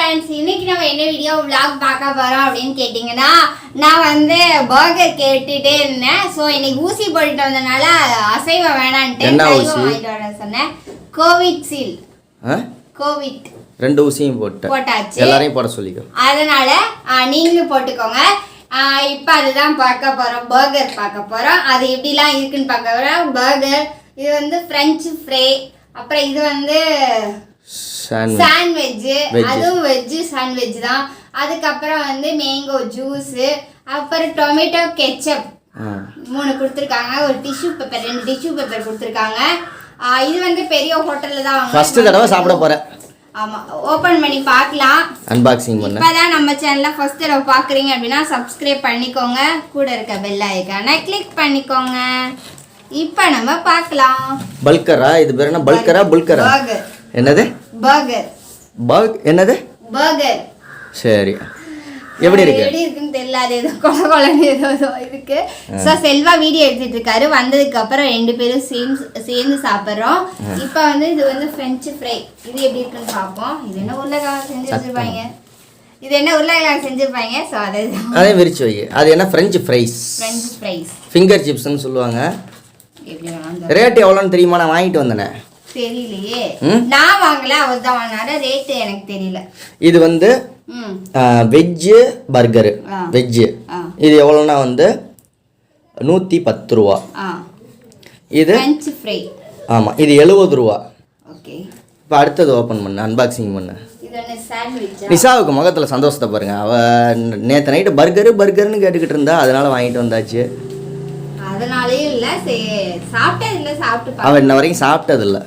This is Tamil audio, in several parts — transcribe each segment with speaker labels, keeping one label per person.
Speaker 1: ஃப்ரெண்ட்ஸ், இன்னைக்கு நம்ம என்ன வீடியோ vlog பார்க்க போறோம் அப்படின்னு கேட்டிங்கன்னா, நான் வந்து பர்கர் கேட்டுட்டே இருந்தேன். ஸோ இன்னைக்கு ஊசி போட்டுட்டு வந்தனால அசைவம் வேணான்ட்டு சைவம் வாங்கிட்டு வர சொன்னேன். கோவிட் சீல் கோவிட்
Speaker 2: 2 ஊசியும் போட்டாச்சு, எல்லாரையும் போட சொல்லிக்கோ. அதனால
Speaker 1: நீங்களும் போட்டுக்கோங்க. இப்போ அதுதான் பார்க்க போறோம், பர்கர் பார்க்க போறோம். அது எப்படிலாம் இருக்குன்னு பார்க்க போறோம். பர்கர், இது வந்து ஃப்ரெஞ்சு ஃப்ரை, அப்புறம் இது வந்து சாண்ட்விச், அதுவும் வெஜ் சாண்ட்விச் தான். அதுக்கப்புறம் வந்து மேங்கோ ஜூஸ், அப்புறம் டொமேட்டோ கெச்சப் 3 கொடுத்துருக்காங்க. ஒரு டிஷ்யூ பேப்பர், 2 டிஷ்யூ பேப்பர் கொடுத்துருக்காங்க. இது வந்து பெரிய ஹோட்டல்ல தான்
Speaker 2: ஃபர்ஸ்ட் தடவை சாப்பிட போறேன்.
Speaker 1: ஆமா, ஓபன் பண்ணி பார்க்கலாம்,
Speaker 2: அன்பாக்சிங் பண்ண.
Speaker 1: இப்பதான் நம்ம சேனலை ஃபர்ஸ்ட் தடவை பாக்குறீங்க அப்படின்னா சப்ஸ்கிரைப் பண்ணிக்கோங்க, கூட இருக்க பெல் ஐகானை கிளிக் பண்ணிக்கோங்க. இப்போ நம்ம பார்க்கலாம்.
Speaker 2: பல்கரா, இது பேர் என்ன? பல்கரா புல்கரா? என்னது? பர்கர். என்னது? பர்கர். சரி, எப்படி இருக்கு?
Speaker 1: எப்படி இருக்குன்னு தெரியல, அது ஏதோ கொலகொலன்னு ஏதோ இருக்கு. ஸோ செல்வா வீடியோ எடுத்துட்டு இருக்காரு. வந்ததுக்கு அப்புறம் 2 பேரும் சேர்ந்து சாப்பிட்றோம். இப்போ வந்து இது வந்து ஃப்ரெஞ்சு ஃப்ரை, இது எப்படி இருக்குன்னு பார்ப்போம். இது என்ன உருளைக்கிழங்கு செஞ்சு வச்சிருப்பாங்க, ஸோ
Speaker 2: அதே விரிச்சு வை. அது என்ன? ஃப்ரெஞ்சு ஃப்ரைஸ், ஃபிங்கர் சிப்ஸ்ன்னு சொல்லுவாங்க. ரேட் எவ்வளோன்னு தெரியுமா? நான் வாங்கிட்டு வந்தேனே.
Speaker 1: தெரியலையே, நான் வாங்கல, அவர் தான் வாங்கினாரு. ரேட் எனக்கு தெரியல. இது
Speaker 2: வந்து வெஜ்ஜு பர்கரு, வெஜ்ஜு. இது எவ்வளோன்னா வந்து 110 ரூபா. இது
Speaker 1: ஃப்ரெஞ்ச் ஃப்ரை.
Speaker 2: ஆமாம், இது 70 ரூபா.
Speaker 1: ஓகே,
Speaker 2: இப்போ அடுத்தது ஓப்பன் பண்ணு, அன்பாக்சிங் பண்ணு.
Speaker 1: சாண்ட்விச்.
Speaker 2: நிஷாவுக்கு முகத்தில் சந்தோஷத்தை பாருங்க. அவள் நேற்று நைட்டு பர்கர்னு கேட்டுக்கிட்டு இருந்தா, அதனால வாங்கிட்டு வந்தாச்சு.
Speaker 1: அதனாலே இல்லை, சாப்பிட்டதில்லை, சாப்பிட்டு
Speaker 2: அவள் இன்ன வரைக்கும் சாப்பிட்டதில்லை.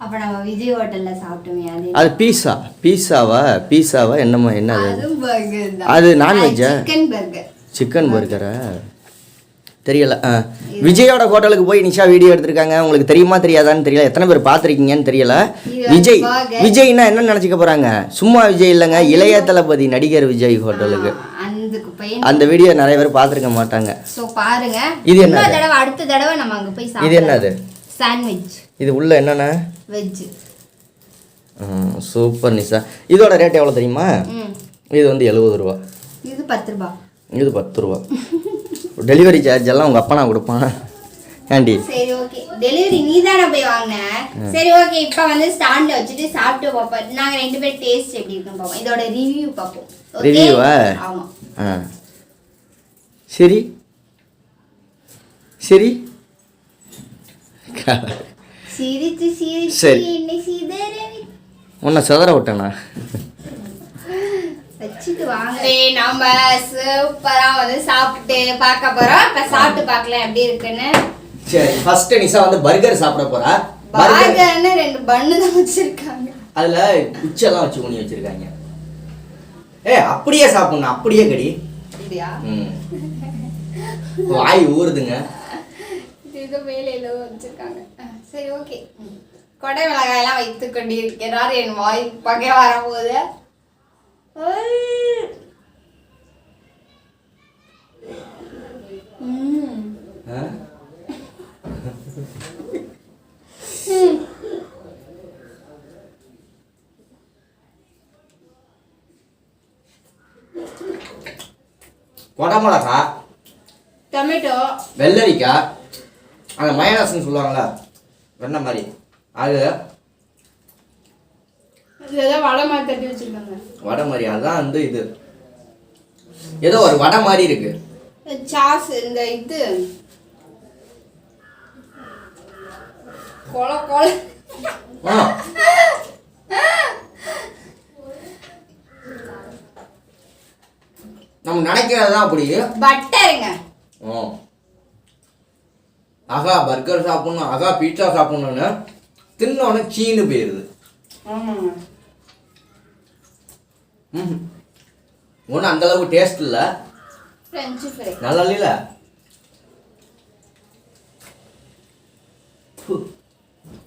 Speaker 1: அப்ப நம்ம விஜய் ஹோட்டல்ல சாப்பிட்டோமே,
Speaker 2: அது பீஸாவா என்னமா? என்ன அது? நான்வெஜ்ஜா? சிக்கன் பர்கரா? தெரியல. விஜயோட ஹோட்டலுக்கு போய் நிஷா வீடியோ எடுத்திருக்காங்க. உங்களுக்கு தெரியுமா தெரியாதான்னு தெரியல, எத்தனை பேர் பார்த்துருக்கீங்கன்னு தெரியல. விஜய்னா என்ன நினச்சிக்க போறாங்க? சும்மா விஜய் இல்லைங்க, இளைய தளபதி நடிகர் விஜய் ஹோட்டலுக்கு. அந்த வீடியோ நிறைய பேர் பார்த்துருக்க மாட்டாங்க.
Speaker 1: பாருங்க.
Speaker 2: இது என்ன?
Speaker 1: அடுத்த தடவை நம்ம அங்க போய்
Speaker 2: இது என்னது?
Speaker 1: சாண்ட்விச்.
Speaker 2: இது உள்ள என்னென்ன?
Speaker 1: வெஜ்.
Speaker 2: சூப்பர் நிஷா. இதோட ரேட் எவ்வளோ தெரியுமா? இது வந்து 70 ரூபா.
Speaker 1: இது 10 ரூபா.
Speaker 2: இது 10 ரூபா. டெலிவரி சார்ஜ் எல்லாம் உங்கள் அப்பா நான் கொடுப்பான் ஆண்டி.
Speaker 1: சரி, ஓகே, டெலிவரி நீ தானே போய் வாங்கினேன். சரி, ஓகே, இப்போ வந்து ஸ்டாண்டில் வச்சுட்டு சாப்பிட்டு பார்ப்போம். நாங்கள் 2 பேர் டேஸ்ட் எப்படி இருக்குன்னு பார்ப்போம். இதோட ரிவ்யூ பார்ப்போம்.
Speaker 2: ரிவ்யூவா?
Speaker 1: ஆமாம்.
Speaker 2: சரி சரி சரி, உன்னை சதற விட்டேண்ணா.
Speaker 1: வச்சுட்டு வாங்க, நம்ம சூப்பரா வந்து சாப்பிட்டு பார்க்க போறோம். இப்ப சாப்பிட்டு பார்க்கலாம் எப்படி இருக்குன்னு.
Speaker 2: சரி, ஃபர்ஸ்ட் நிஷா வந்து பர்கர் சாப்பிட போறா.
Speaker 1: பர்கர்னா 2 பன்னு தான் வச்சிருக்காங்க, அதுல
Speaker 2: உச்செல்லாம் வச்சு ஊனி வச்சிருக்காங்க. அப்படியே சாப்பிடணும், அப்படியே கடி. அப்படியா? வாய் ஊறுதுங்க.
Speaker 1: இது வேலையில வச்சிருக்காங்க. சரி, ஓகே. கொடை மிளகாயெல்லாம் வைத்து கொண்டிருக்கிறார். என் வாய் பகை வரப்போகுது.
Speaker 2: கொடமிளகா,
Speaker 1: டொமேட்டோ,
Speaker 2: வெள்ளரிக்காய், அந்த மயனஸ்ன்னு சொல்லுவாங்களா, வெண்ணெய் மாதிரி. அது
Speaker 1: வடை மாதிரி தட்டி வச்சிருக்காங்க.
Speaker 2: வடை மாதிரி, அதுதான் வந்து இது ஏதோ ஒரு வடை மாதிரி இருக்கு.
Speaker 1: சாஸ், இந்த இது கொல கொல
Speaker 2: நம்ம நினைக்கிறதுதான் அப்படி.
Speaker 1: பட்டருங்க.
Speaker 2: ஆகா பர்கர் சாப்பிடணும், ஆகா பீட்சா சாப்பிடணும்னு தின்னோன்னு சீனு போயிருது. ஒன்றும் அந்த அளவுக்கு டேஸ்ட் இல்லை, நல்லா இல்ல.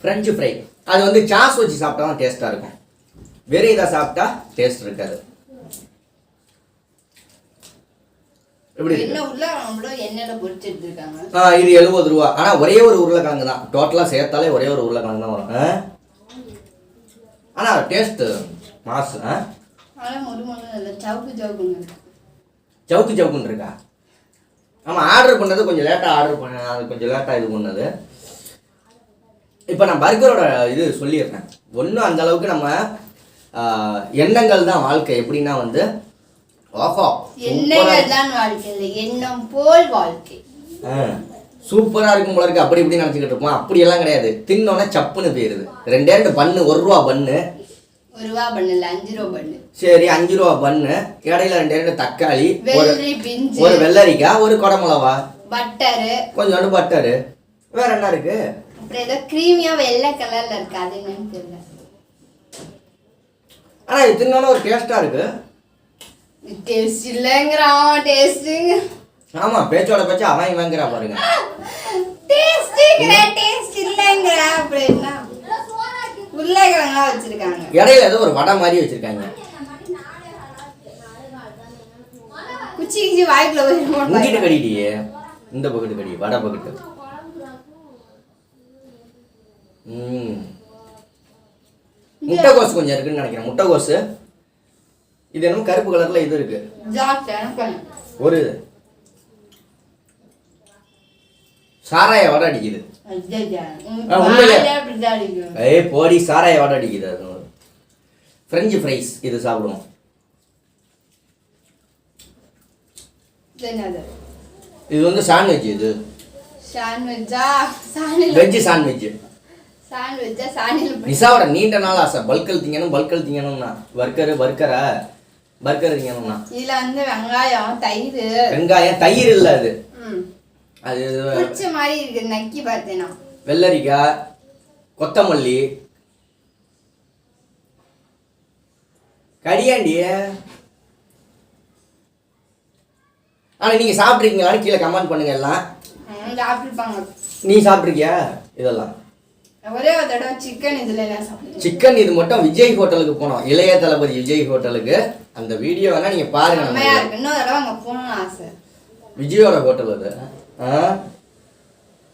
Speaker 2: ஃப்ரெஞ்சு ஃப்ரை அது வந்து சாஸ் வச்சு சாப்பிட்டா தான் டேஸ்ட்டாக இருக்கும். வேற இதை சாப்பிட்டா டேஸ்ட் இருக்காது. எப்படி இருக்கு? இது 70 ரூபா. ஆனால் ஒரே ஒரு உருளைக்கிழங்கு தான், டோட்டலாக சேர்த்தாலே ஒரே ஒரு உருளைக்கிழங்கு தான் வரும். ஆனால் டேஸ்ட்டு மாசு
Speaker 1: சவுக்கு
Speaker 2: சவுக்குன்னு இருக்கா? ஆமாம், ஆர்டர் பண்ணது கொஞ்சம் லேட்டாக ஆர்டர் பண்ணேன், அது கொஞ்சம் லேட்டாக இது பண்ணது. இப்போ நான் பர்கரோட இது சொல்லிடுறேன். ஒன்றும் அந்த அளவுக்கு நம்ம எண்ணங்கள் தான் வாழ்க்கை. எப்படின்னா வந்து ஓஹோ
Speaker 1: எண்ணங்கள் தான் வாழ்க்கை இல்லை, எண்ணம் போல் வாழ்க்கை.
Speaker 2: சூப்பராக இருக்கும் போல இருக்கு அப்படி இப்படி நினச்சிக்கிட்டு இருப்போம். அப்படியெல்லாம் கிடையாது. தின்னோன்னே சப்புன்னு போயிருது. 2 பண்ணு, 1 ரூபா பண்ணு,
Speaker 1: 1 ரூபா பண்ணு இல்லை 5 ரூபா பண்ணு. சரி
Speaker 2: 5 ரூபா பண்ணு, இடையில 2 தக்காளி,
Speaker 1: ஒரு
Speaker 2: வெள்ளரிக்காய், ஒரு குடமிளவா,
Speaker 1: பட்டரு,
Speaker 2: கொஞ்சோண்டு பட்டரு, வேற என்ன இருக்கு?
Speaker 1: அப்புறம் ஏதோ கிரீமியா வெள்ளை கலர்ல இருக்கு, அது என்னன்னு தெரியல.
Speaker 2: ஆனா இது தின்னோட ஒரு டேஸ்டா இருக்கு.
Speaker 1: டேஸ்ட் இல்லங்கறான், டேஸ்ட்.
Speaker 2: ஆமா, பேச்சோட பேச்ச அவன் இவங்கறா பாருங்க.
Speaker 1: டேஸ்ட் இல்லங்கறா அப்படினா உருளைக்கிழங்கா வச்சிருக்காங்க.
Speaker 2: இடையில ஏதோ ஒரு வடை மாதிரி வச்சிருக்காங்க.
Speaker 1: குச்சி வாய்க்குள்ள போய்
Speaker 2: முங்கிட்டு கடிடியே. இந்த பக்கத்து கடி, வடை பக்கத்து. முட்டைகோஸ் கொஞ்சம் இருக்குன்னு நினைக்கிறேன். முட்டைகோஸ் இது என்ன கருப்பு கலர்ல இது இருக்கு. ஒரு சாராய வடை அடிக்குது. போடி சாராய வடை அடிக்குது. அது பிரெஞ்சு ஃப்ரைஸ் இது சாப்பிடுவோம். இது வந்து சாண்ட்விச். இது
Speaker 1: சாண்ட்விச்சா?
Speaker 2: Veg sandwich.
Speaker 1: சாண்ட்விச்சா? சாண்டில்
Speaker 2: நிஷாவோட நீண்ட நாள் ஆசை பல்கல் திங்கணும்னா. பர்கர் திங்கணும்னா
Speaker 1: இதுல வந்து வெங்காயம்
Speaker 2: தயிர் இல்ல அது. அது
Speaker 1: புடிச்ச மாதிரி இருக்கு, நக்கி பார்த்தேனா.
Speaker 2: வெள்ளரிக்காய், கொத்தமல்லி, கடியாண்டி. ஆனா நீங்க சாப்பிட்ருக்கீங்களான்னு கீழே கமெண்ட் பண்ணுங்க எல்லாம்.
Speaker 1: சாப்பிட்டுருப்பாங்க.
Speaker 2: நீ சாப்பிட்ருக்கியா இதெல்லாம்?
Speaker 1: ஒரே ஒரு தடவை சிக்கன் இதுல எல்லாம் சாப்பிட்டேன்.
Speaker 2: சிக்கன் இது மட்டும் விஜய் ஹோட்டலுக்கு போனோம், இளைய தளபதி விஜய் ஹோட்டலுக்கு. அந்த வீடியோ வேணா நீங்க பாருங்க.
Speaker 1: இன்னொரு தடவை அங்க போகணும்னு ஆசை.
Speaker 2: விஜயோட ஹோட்டல் அது.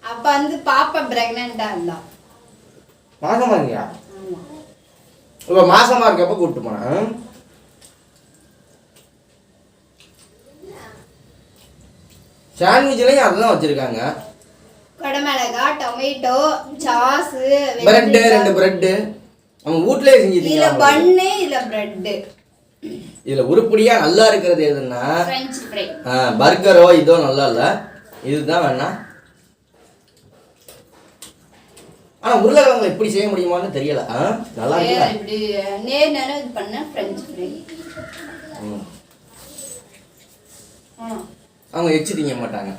Speaker 1: அப்ப வந்து பாப்பா பிரெக்னண்டா இருந்தா.
Speaker 2: மாசமா இருக்கியா? இப்ப மாசமா இருக்கப்ப கூப்பிட்டு போனேன். சாண்ட்விச்லயும் அதெல்லாம் வச்சிருக்காங்க.
Speaker 1: கடமிளகா, டொமேட்டோ, சாஸ்,
Speaker 2: பிரெட், 2 பிரெட். அவங்க வீட்லயே செஞ்சிட்டீங்க.
Speaker 1: இல்ல பன்னு, இல்ல பிரெட்.
Speaker 2: இதுல உருப்படியா நல்லா இருக்கிறது எதுன்னா
Speaker 1: பிரெஞ்ச் ஃப்ரை.
Speaker 2: பர்கரோ இதோ நல்லா இல்ல, இதுதான் வேணா. ஆனா உருளைக்கிழங்குல இப்படி செய்ய முடியுமான்னு தெரியல. நல்லா இருக்கு.
Speaker 1: இப்படி நேர்னே இது பண்ண பிரெஞ்ச் ஃப்ரை.
Speaker 2: அவங்க எச்சி திங்க மாட்டாங்க.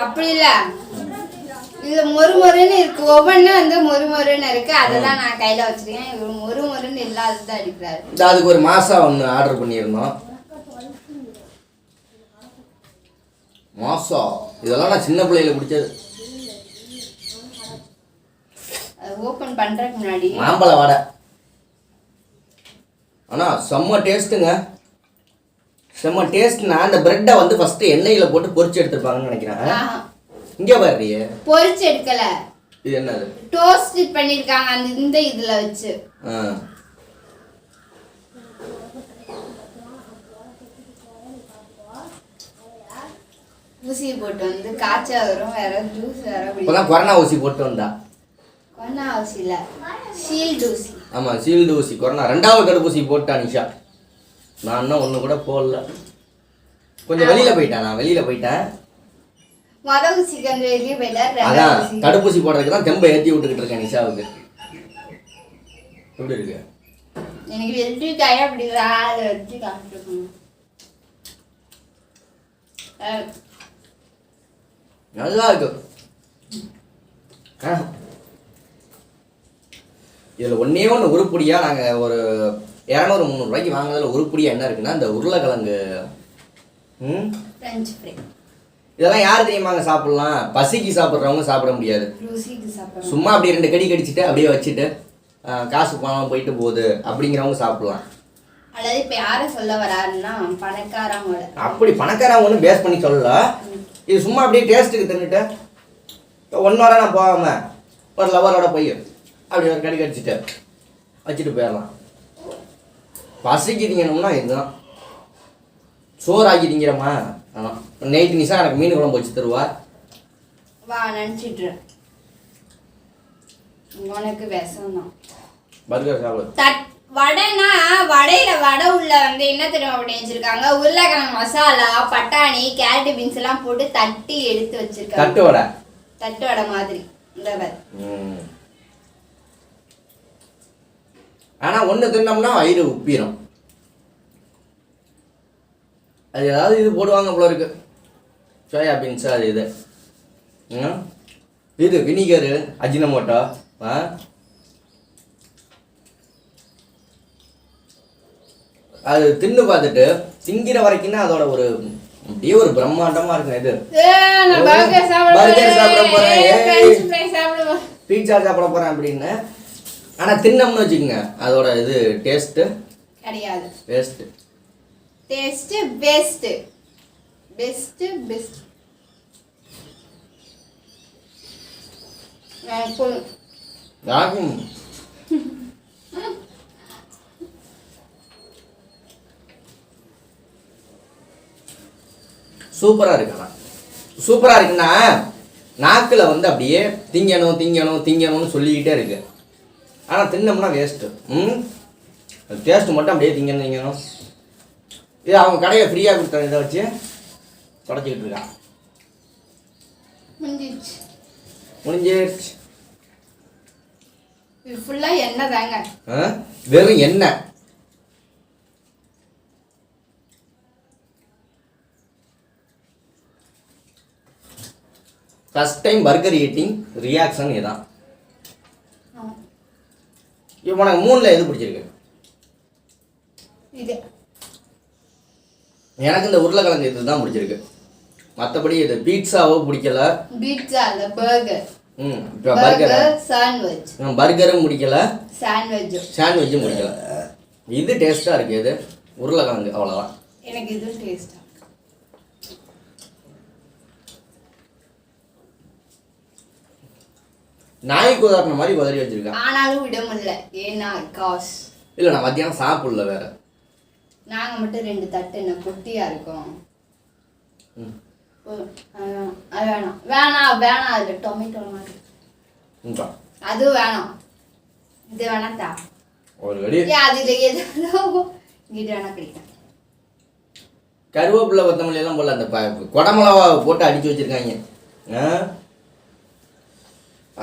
Speaker 1: அப்படி இல்ல, இதுல மொறுமொறுன்னு இருக்கு. ஒவ்வொன்னு வந்து மொறுமொறுன்னு இருக்கு. அதெல்லாம் நான் கையில வச்சிருக்கேன். இவரு மொறுமொறுன்னு இல்லாததான் அடிக்கிறாரு.
Speaker 2: அதுக்கு ஒரு மாசா ஒண்ணு ஆர்டர் பண்ணியிருந்தோம். மாசா இதெல்லாம் நான் சின்ன பிள்ளையில குடிச்சது.
Speaker 1: ஓபன் பண்றதுக்கு முன்னாடி
Speaker 2: மாம்பழ வடை. ஆனா செம்ம டேஸ்ட்டுங்க. செம்ம டேஸ்ட்னா அந்த பிரெட்டை வந்து ஃபர்ஸ்ட் எண்ணெயில போட்டு பொரிச்சு எடுத்துப்பாங்கன்னு நினைக்கிறேன். இங்க பாருறிய
Speaker 1: பொரிச்சு எடுக்கல,
Speaker 2: இது என்னது
Speaker 1: டோஸ்ட் பண்ணிருக்காங்க அந்த இந்த இதுல வச்சு. ஊசி போட்டு வந்து காய்ச்சல் வரும், வேற ஜூஸ் வேற.
Speaker 2: இப்பதான் கொரோனா ஊசி போட்டு வந்தா.
Speaker 1: கொரோனா ஊசி இல்ல, ஷீல்டு ஊசி.
Speaker 2: ஆமா ஷீல்டு ஊசி. கொரோனா 2வது தடுப்பூசி போட்டா நிஷா. நான் இன்னும் ஒண்ணு கூட போடல. கொஞ்சம் வெளியில போயிட்டேன். நான் வெளியில போயிட்டேன்.
Speaker 1: ஊசி கொஞ்சம் வெளியே போயிட்டார்.
Speaker 2: அதான் தடுப்பூசி போடுறதுக்கு தான் தெம்ப ஏற்றி விட்டுக்கிட்டு இருக்கேன் நிஷாவுக்கு. எப்படி இருக்கு?
Speaker 1: எனக்கு வெள்ளரிக்காய் அப்படி அதை வச்சு காமிச்சிருக்கணும்.
Speaker 2: நல்லா இருக்கு. இதில் ஒன்றே ஒன்று உருப்படியாக நாங்கள் ஒரு 200-300 ரூபாய்க்கு வாங்கினதில் உருப்படியாக என்ன இருக்குன்னா இந்த உருளைக்கிழங்கு. இதெல்லாம் யார் தெரியுமாங்க சாப்பிடலாம்? பசிக்கு சாப்பிட்றவங்க சாப்பிட முடியாது. சும்மா அப்படியே 2 கடி கடிச்சிட்டு அப்படியே வச்சுட்டு காசு பணம் போயிட்டு போகுது அப்படிங்கிறவங்க சாப்பிடலாம்.
Speaker 1: அதாவது இப்போ யாரை சொல்ல வராருன்னா பணக்காரவங்க.
Speaker 2: அப்படி பணக்காரவங்க ஒன்றும் பேஸ் பண்ணி சொல்லல. இது சும்மா அப்படியே டேஸ்ட்டுக்கு தின்னுட்டு 1 வாரம் நான் போகாம ஒரு லவரோட போய் அப்படி ஒரு கடி கடிச்சிட்டு வச்சுட்டு போயிடலாம். பசிக்கு திங்கணும்னா இதுதான். சோறு ஆக்கி திங்கிறோமா? ஆமாம். நைட்டு நிஷா எனக்கு மீன் குழம்பு வச்சு தருவா.
Speaker 1: வா நினச்சிட்டு உனக்கு விஷம் தான்.
Speaker 2: பர்கர் சாப்பிடு.
Speaker 1: வடைனா வடையில வடை உள்ள வந்து என்ன தெரியும் அப்படி வச்சிருக்காங்க, உருளைக்கிழங்கு மசாலா, பட்டாணி, கேரட் பீன்ஸ் எல்லாம் போட்டு தட்டி எடுத்து வச்சிருக்காங்க. தட்டு வடை மாதிரி.
Speaker 2: ஆனா ஒண்ணு தின்னோம்னா வயிறு உப்பிரும். அது ஏதாவது இது போடுவாங்க போல இருக்கு, சோயா பீன்ஸ் அது இது இது வினிகரு, அஜினமோட்டோ. அது தின்னு பார்த்துட்டு திங்கிற வரைக்கும் அதோட ஒரு அப்படியே ஒரு பிரம்மாண்டமா இருக்கும். இது பர்கர் சாப்பிட போறேன், பீட்சா சாப்பிட போறேன் அப்படின்னு. ஆனா தின்னோம்னு வச்சுக்கோங்க அதோட இது டேஸ்ட்
Speaker 1: கிடையாது.
Speaker 2: Waste.
Speaker 1: Taste best best best.
Speaker 2: யாரும் சூப்பரா இருக்கு. சூப்பரா இருக்குன்னா நாக்குல வந்து அப்படியே திங்கணும் திங்கணும் திங்கணும்னு சொல்லிக்கிட்டே இருக்கு. ஆனா தின்னோம்னா வேஸ்ட். டேஸ்ட் மட்டும் அப்படியே திங்கணும் திங்கணும். இது அவங்க கடையை ஃப்ரீயா கொடுத்த இதை வச்சு தொடச்சிக்கிட்டு இருக்கா. முடிஞ்சிருச்சு.
Speaker 1: இது ஃபுல்லா எண்ணெய் தாங்க.
Speaker 2: வெறும் எண்ணெய். First time burger eating reaction இதான். இப்போ உனக்கு மூணுல எது பிடிச்சிருக்கு?
Speaker 1: இது
Speaker 2: எனக்கு இந்த உருளைக்கிழங்கு இதுதான் பிடிச்சிருக்கு. மற்றபடி இது பீட்சாவோ பிடிக்கல.
Speaker 1: பீட்சா இல்ல பர்கர்.
Speaker 2: இப்போ பர்கர்
Speaker 1: சாண்ட்விச்.
Speaker 2: பர்கரும் பிடிக்கல,
Speaker 1: சாண்ட்விச்சும்
Speaker 2: பிடிக்கல. இது டேஸ்டா இருக்கு. இது உருளைக்கிழங்கு அவ்வளவுதான்.
Speaker 1: எனக்கு இது டேஸ்டா.
Speaker 2: நாய்க்கு உதாரண மாதிரி உதறி வச்சிருக்கேன்.
Speaker 1: ஆனாலும் விட முடியல. ஏன்னா காஸ்
Speaker 2: இல்ல நான் மத்தியானம் சாப்பிடல வேற.
Speaker 1: நாங்க மட்டும் 2 தட்டு என்ன குட்டியா இருக்கோம். அது வேணாம் வேணாம் வேணாம். அது டொமேட்டோ மாதிரி அது வேணாம். இது வேணாத்தா
Speaker 2: ஒரு கடி.
Speaker 1: அது இல்லை எதோ இங்கிட்ட வேணா கிடைக்கும்.
Speaker 2: கருவேப்பிலை கொத்தமல்லி எல்லாம் போல அந்த கொடமிளவா போட்டு அடிச்சு வச்சிருக்காங்க.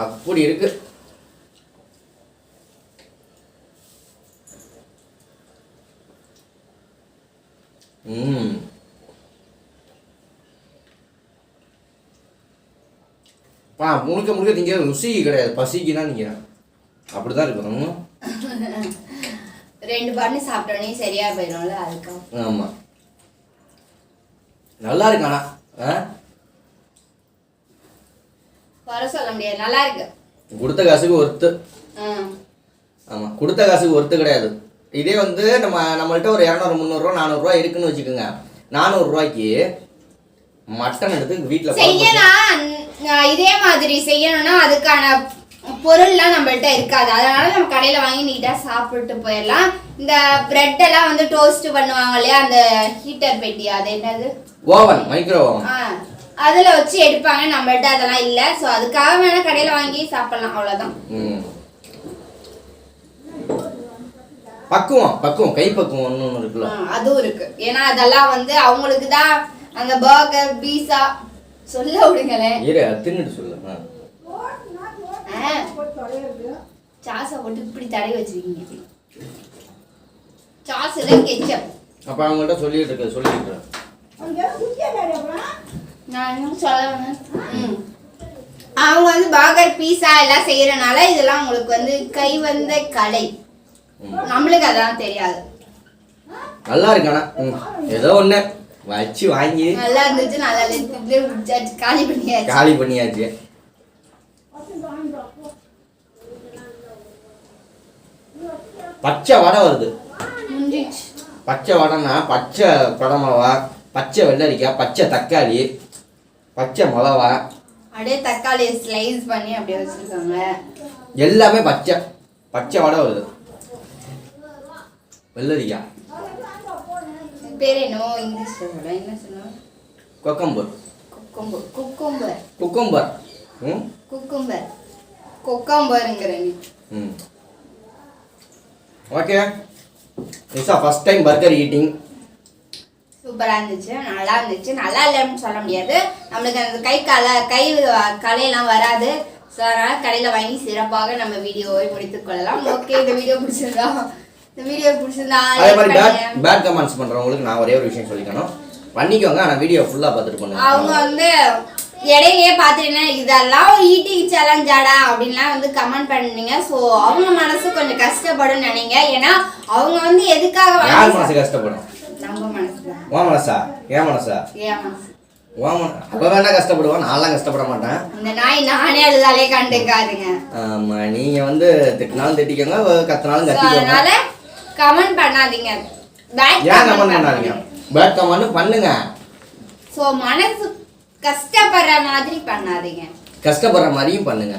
Speaker 2: அப்படி இருக்கு. முழுக்க முழுக்க திங்க ருசி கிடையாது, பசிக்கு தான் நிற்கிறேன். அப்படிதான் இருக்கணும்.
Speaker 1: 2 பண்ணி சாப்பிட்டோன்னே சரியா போயிடும்ல அதுக்கு.
Speaker 2: ஆமா நல்லா இருக்கு. ஆனா
Speaker 1: வர சொல்ல முடியாது, நல்லா இருக்கு.
Speaker 2: கொடுத்த காசுக்கு ஒர்த்து. ஆமா கொடுத்த காசுக்கு ஒர்த்து கிடையாது. இதே வந்து நம்மள்ட்ட ஒரு 200 300 ரூபா 400 ரூபா இருக்குன்னு வச்சுக்கோங்க. 400 ரூபாய்க்கு மட்டன் எடுத்து வீட்டில்
Speaker 1: செய்யலாம். இதே மாதிரி செய்யணும்னா அதுக்கான பொருள்லாம் நம்மள்ட்ட இருக்காது. அதனால நம்ம கடையில் வாங்கி நீட்டாக சாப்பிட்டு போயிடலாம். இந்த பிரெட் எல்லாம் வந்து டோஸ்ட் பண்ணுவாங்க இல்லையா, அந்த ஹீட்டர் பெட்டி, அது என்னது,
Speaker 2: ஓவன், மைக்ரோ ஓவன்,
Speaker 1: அதுல வச்சு எடுப்பாங்க. நம்மள்ட்ட அதெல்லாம் இல்ல. சோ அதுக்காக வேணா கடையில வாங்கி சாப்பிடலாம், அவ்வளவுதான்.
Speaker 2: பக்குவம் கை பக்குவம் ஒண்ணு இருக்குல்ல,
Speaker 1: அதுவும் இருக்கு. ஏன்னா அதெல்லாம் வந்து அவங்களுக்கு தான் அந்த பர்கர் பீஸா சொல்ல விடுங்களே.
Speaker 2: இரு தின்னுட்டு சொல்லு.
Speaker 1: சாஸை போட்டு இப்படி தடவி வச்சிருக்கீங்க. சாஸ் இல்ல கெச்சப்.
Speaker 2: அப்ப அவங்கள்ட்ட சொல்லிட்டு இருக்கேன்.
Speaker 1: அவங்க வந்து பர்கர் பீஸா எல்லாம் செய்யறனால இதெல்லாம் உங்களுக்கு வந்து கை வந்த கலை. நம்மளுக்கு அதான் தெரியாது.
Speaker 2: நல்லா இருக்கானா ஏதோ ஒண்ணு வச்சு வாங்கி
Speaker 1: நல்லா இருந்துச்சு, நல்லா இருந்துச்சு, காலி பண்ணியாச்சு.
Speaker 2: பச்சை வடை வருது. பச்சை வடைன்னா பச்சை குடமிளவா, பச்சை வெள்ளரிக்காய், பச்சை தக்காளி, பச்சை மிளவா,
Speaker 1: அப்படியே தக்காளி ஸ்லைஸ் பண்ணி அப்படியே வச்சிருக்காங்க.
Speaker 2: எல்லாமே பச்சை பச்சை வடை வருது. வெள்ளரிக்கா
Speaker 1: பேர் என்ன இங்கிலீஷ்ல சொல்ல என்ன சொன்னா?
Speaker 2: கொக்கம்பர்.
Speaker 1: குக்கும்பர் குக்கும்பர்
Speaker 2: குக்கும்பர்
Speaker 1: குக்கும்பர் கொக்கம்பர்ங்கற நீ.
Speaker 2: Okay Nisha first time burger eating.
Speaker 1: சூப்பரா இருந்துச்சு, நல்லா இருந்துச்சு. நல்லா இல்லைன்னு சொல்ல முடியாது, நம்மளுக்கு அந்த கை கலையெல்லாம் வராது. ஸோ அதனால் கடையில் வாங்கி சிறப்பாக நம்ம வீடியோவை முடித்துக் கொள்ளலாம். ஓகே, இந்த வீடியோ பிடிச்சிருந்தா
Speaker 2: அதே மாதிரி பேட் கமெண்ட்ஸ் பண்ணுறவங்களுக்கு நான் ஒரே ஒரு விஷயம் சொல்லிக்கணும், பண்ணிக்கோங்க. ஆனால் வீடியோ ஃபுல்லாக பார்த்துட்டு பண்ணுங்க.
Speaker 1: அவங்க வந்து இடையிலேயே பார்த்துட்டீங்கன்னா இதெல்லாம் ஒரு ஈட்டிங் சேலஞ்சாடா அப்படின்லாம் வந்து கமெண்ட் பண்ணீங்க. ஸோ அவங்க மனசு கொஞ்சம் கஷ்டப்படும் நினைங்க. ஏன்னா அவங்க வந்து எதுக்காக
Speaker 2: யார் மனசு கஷ்டப்படும்?
Speaker 1: நம்ம மனசு தான்.
Speaker 2: உன் மனசா? என் மனசா?
Speaker 1: என் மனசு.
Speaker 2: அப்ப வேணா கஷ்டப்படுவான், நான்லாம் கஷ்டப்பட மாட்டேன்.
Speaker 1: இந்த நாய் நானே அழுதாலே கண்டுக்காதுங்க.
Speaker 2: ஆமா, நீங்க வந்து திட்டினாலும் திட்டிக்கோங்க, கத்தினாலும் கத்திக்கோங்க.
Speaker 1: அதனால கமெண்ட் பண்ணாதீங்க.
Speaker 2: ஏன் கமெண்ட் பண்ணாதீங்க? பேட் கமெண்ட் பண்ணுங்க.
Speaker 1: சோ மனசு கஷ்டப்படுற மாதிரி பண்ணாதீங்க,
Speaker 2: கஷ்டப்படுற மாதிரியும் பண்ணுங்க.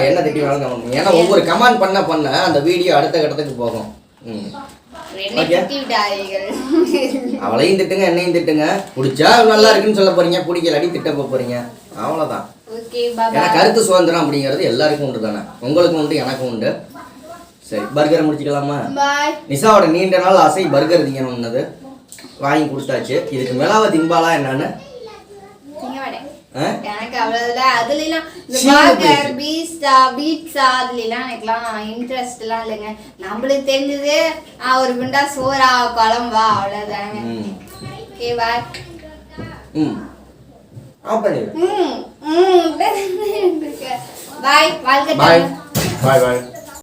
Speaker 1: என்ன
Speaker 2: திட்டி வேணாலும் கமெண்ட் பண்ணுங்க. ஏன்னா ஒவ்வொரு கமெண்ட் பண்ண அந்த வீடியோ அடுத்த கட்டத்துக்கு போகும். அவளையும் திட்டுங்க, என்னையும் திட்டுங்க. பிடிச்சா நல்லா இருக்குன்னு சொல்ல போறீங்க, பிடிக்கலாடி திட்ட போறீங்க, அவ்வளவுதான். ஏன்னா கருத்து சுதந்திரம் அப்படிங்கிறது எல்லாருக்கும் உண்டு தானே, உங்களுக்கும் உண்டு எனக்கும் உண்டு. சரி, பர்கரை முடிச்சுக்கலாமா? நிஷாவோட நீண்ட நாள் ஆசை பர்கர் திங்கணும்னது வாங்கி கொடுத்தாச்சு. இதுக்கு மேலாவ திம்பாலா என்னன்னு
Speaker 1: எனக்கு அவ்வளவுல அதுலாம் இந்த பர்கர் பீட்சா அதுலாம் எனக்குலாம் இன்ட்ரெஸ்ட் எல்லாம் இல்லைங்க. நம்மளுக்கு தெரிஞ்சது ஒரு குண்டா சோறா குழம்பா அவ்வளவுதானே. Okay bye.
Speaker 2: பாய். வாழ்க்கை. பாய் பாய்.